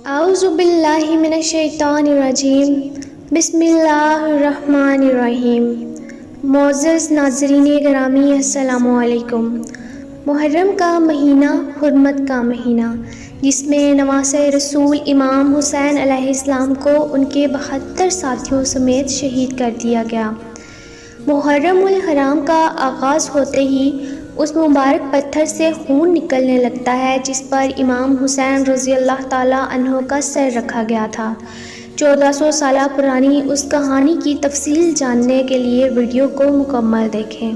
اعوذ باللہ من الشیطان الرجیم، بسم اللہ الرحمن الرحیم۔ معزز ناظرین گرامی، السلام علیکم۔ محرم کا مہینہ حرمت کا مہینہ، جس میں نواسۂ رسول امام حسین علیہ السلام کو ان کے 72 ساتھیوں سمیت شہید کر دیا گیا۔ محرم الحرام کا آغاز ہوتے ہی اس مبارک پتھر سے خون نکلنے لگتا ہے جس پر امام حسین رضی اللہ تعالیٰ عنہ کا سر رکھا گیا تھا۔ 1400 سالہ پرانی اس کہانی کی تفصیل جاننے کے لیے ویڈیو کو مکمل دیکھیں۔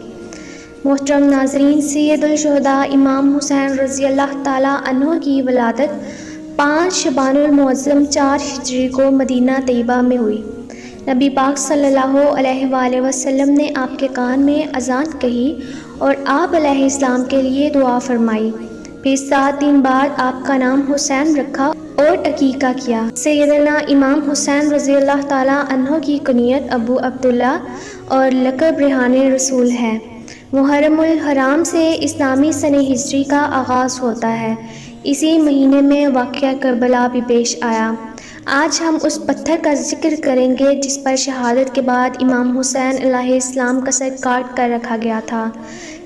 محترم ناظرین، سید الشہداء امام حسین رضی اللہ تعالیٰ عنہ کی ولادت 5 شعبان المعظم 4 ہجری کو مدینہ طیبہ میں ہوئی۔ نبی پاک صلی اللہ علیہ وآلہ وسلم نے آپ کے کان میں اذان کہی اور آپ علیہ السلام کے لیے دعا فرمائی۔ پھر 7 دن بعد آپ کا نام حسین رکھا اور عقیقہ کیا۔ سیدنا امام حسین رضی اللہ تعالیٰ عنہ کی کنیت ابو عبداللہ اور لقب ریحان رسول ہے۔ محرم الحرام سے اسلامی سنہ ہجری کا آغاز ہوتا ہے۔ اسی مہینے میں واقعہ کربلا بھی پیش آیا۔ آج ہم اس پتھر کا ذکر کریں گے جس پر شہادت کے بعد امام حسین علیہ السلام کا سر کاٹ کر رکھا گیا تھا۔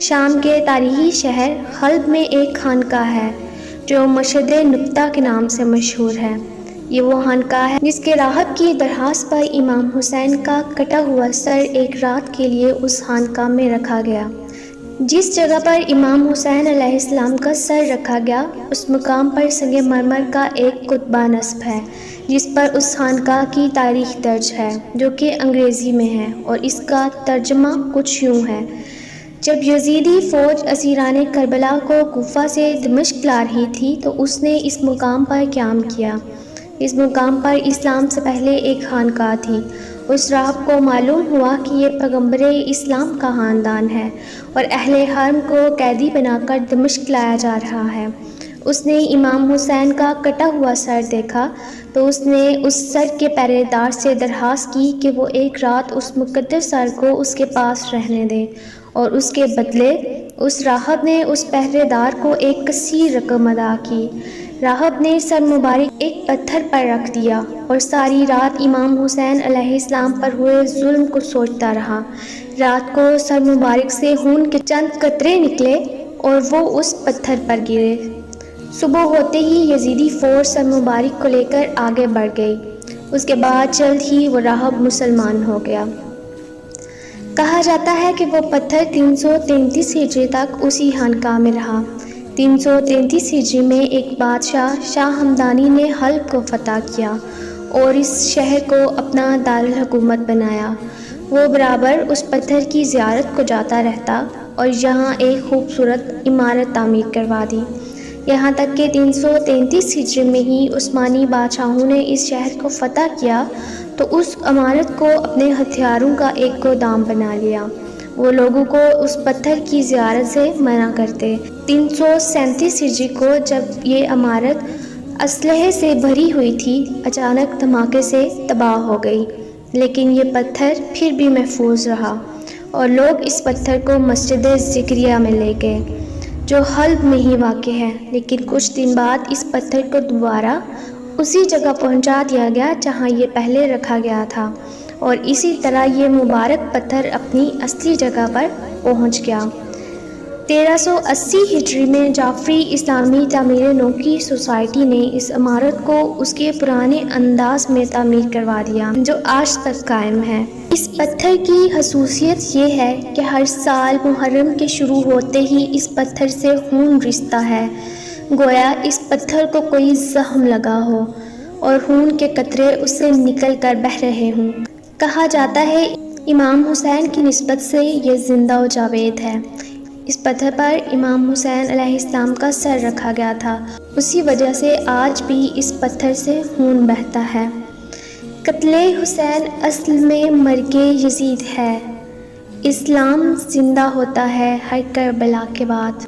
شام کے تاریخی شہر حلب میں ایک خانقاہ ہے جو مشہد نقطہ کے نام سے مشہور ہے۔ یہ وہ خانقاہ ہے جس کے راہب کی درخواست پر امام حسین کا کٹا ہوا سر ایک رات کے لیے اس خانقاہ میں رکھا گیا۔ جس جگہ پر امام حسین علیہ السلام کا سر رکھا گیا اس مقام پر سنگ مرمر کا ایک کتبہ نصب ہے جس پر اس خانقاہ کی تاریخ درج ہے جو کہ انگریزی میں ہے، اور اس کا ترجمہ کچھ یوں ہے: جب یزیدی فوج اسیران کربلا کو کوفہ سے دمشق لا رہی تھی تو اس نے اس مقام پر قیام کیا۔ اس مقام پر اسلام سے پہلے ایک خانقاہ تھی۔ اس راہب کو معلوم ہوا کہ یہ پیغمبر اسلام کا خاندان ہے اور اہل حرم کو قیدی بنا کر دمشق لایا جا رہا ہے۔ اس نے امام حسین کا کٹا ہوا سر دیکھا تو اس نے اس سر کے پہرے دار سے درخواست کی کہ وہ ایک رات اس مقدس سر کو اس کے پاس رہنے دے، اور اس کے بدلے اس راہب نے اس پہرے دار کو ایک کثیر رقم ادا کی۔ راہب نے سر مبارک ایک پتھر پر رکھ دیا اور ساری رات امام حسین علیہ السلام پر ہوئے ظلم کو سوچتا رہا۔ رات کو سر مبارک سے خون کے چند قطرے نکلے اور وہ اس پتھر پر گرے۔ صبح ہوتے ہی یزیدی فوج سر مبارک کو لے کر آگے بڑھ گئی۔ اس کے بعد جلد ہی وہ راہب مسلمان ہو گیا۔ کہا جاتا ہے کہ وہ پتھر 333 ہجری تک اسی خانقاہ میں رہا۔ 333 ہجری میں ایک بادشاہ شاہ ہمدانی نے حلب کو فتح کیا اور اس شہر کو اپنا دارالحکومت بنایا۔ وہ برابر اس پتھر کی زیارت کو جاتا رہتا اور یہاں ایک خوبصورت عمارت تعمیر کروا دی، یہاں تک کہ 333 ہجری میں ہی عثمانی بادشاہوں نے اس شہر کو فتح کیا تو اس عمارت کو اپنے ہتھیاروں کا ایک گودام بنا لیا۔ وہ لوگوں کو اس پتھر کی زیارت سے منع کرتے۔ 337 ہجری کو جب یہ عمارت اسلحے سے بھری ہوئی تھی، اچانک دھماکے سے تباہ ہو گئی، لیکن یہ پتھر پھر بھی محفوظ رہا اور لوگ اس پتھر کو مسجد ذکریہ میں لے گئے جو حلب میں ہی واقع ہے۔ لیکن کچھ دن بعد اس پتھر کو دوبارہ اسی جگہ پہنچا دیا گیا جہاں یہ پہلے رکھا گیا تھا، اور اسی طرح یہ مبارک پتھر اپنی اصلی جگہ پر پہنچ گیا۔ 1380 ہجری میں جعفری اسلامی تعمیر نو کی سوسائٹی نے اس عمارت کو اس کے پرانے انداز میں تعمیر کروا دیا جو آج تک قائم ہے۔ اس پتھر کی خصوصیت یہ ہے کہ ہر سال محرم کے شروع ہوتے ہی اس پتھر سے خون رستا ہے، گویا اس پتھر کو کوئی زخم لگا ہو اور خون کے قطرے اس سے نکل کر بہہ رہے ہوں۔ کہا جاتا ہے امام حسین کی نسبت سے یہ زندہ و جاوید ہے۔ اس پتھر پر امام حسین علیہ السلام کا سر رکھا گیا تھا، اسی وجہ سے آج بھی اس پتھر سے خون بہتا ہے۔ قتل حسین اصل میں مرگ یزید ہے۔ اسلام زندہ ہوتا ہے ہر کربلا کے بعد۔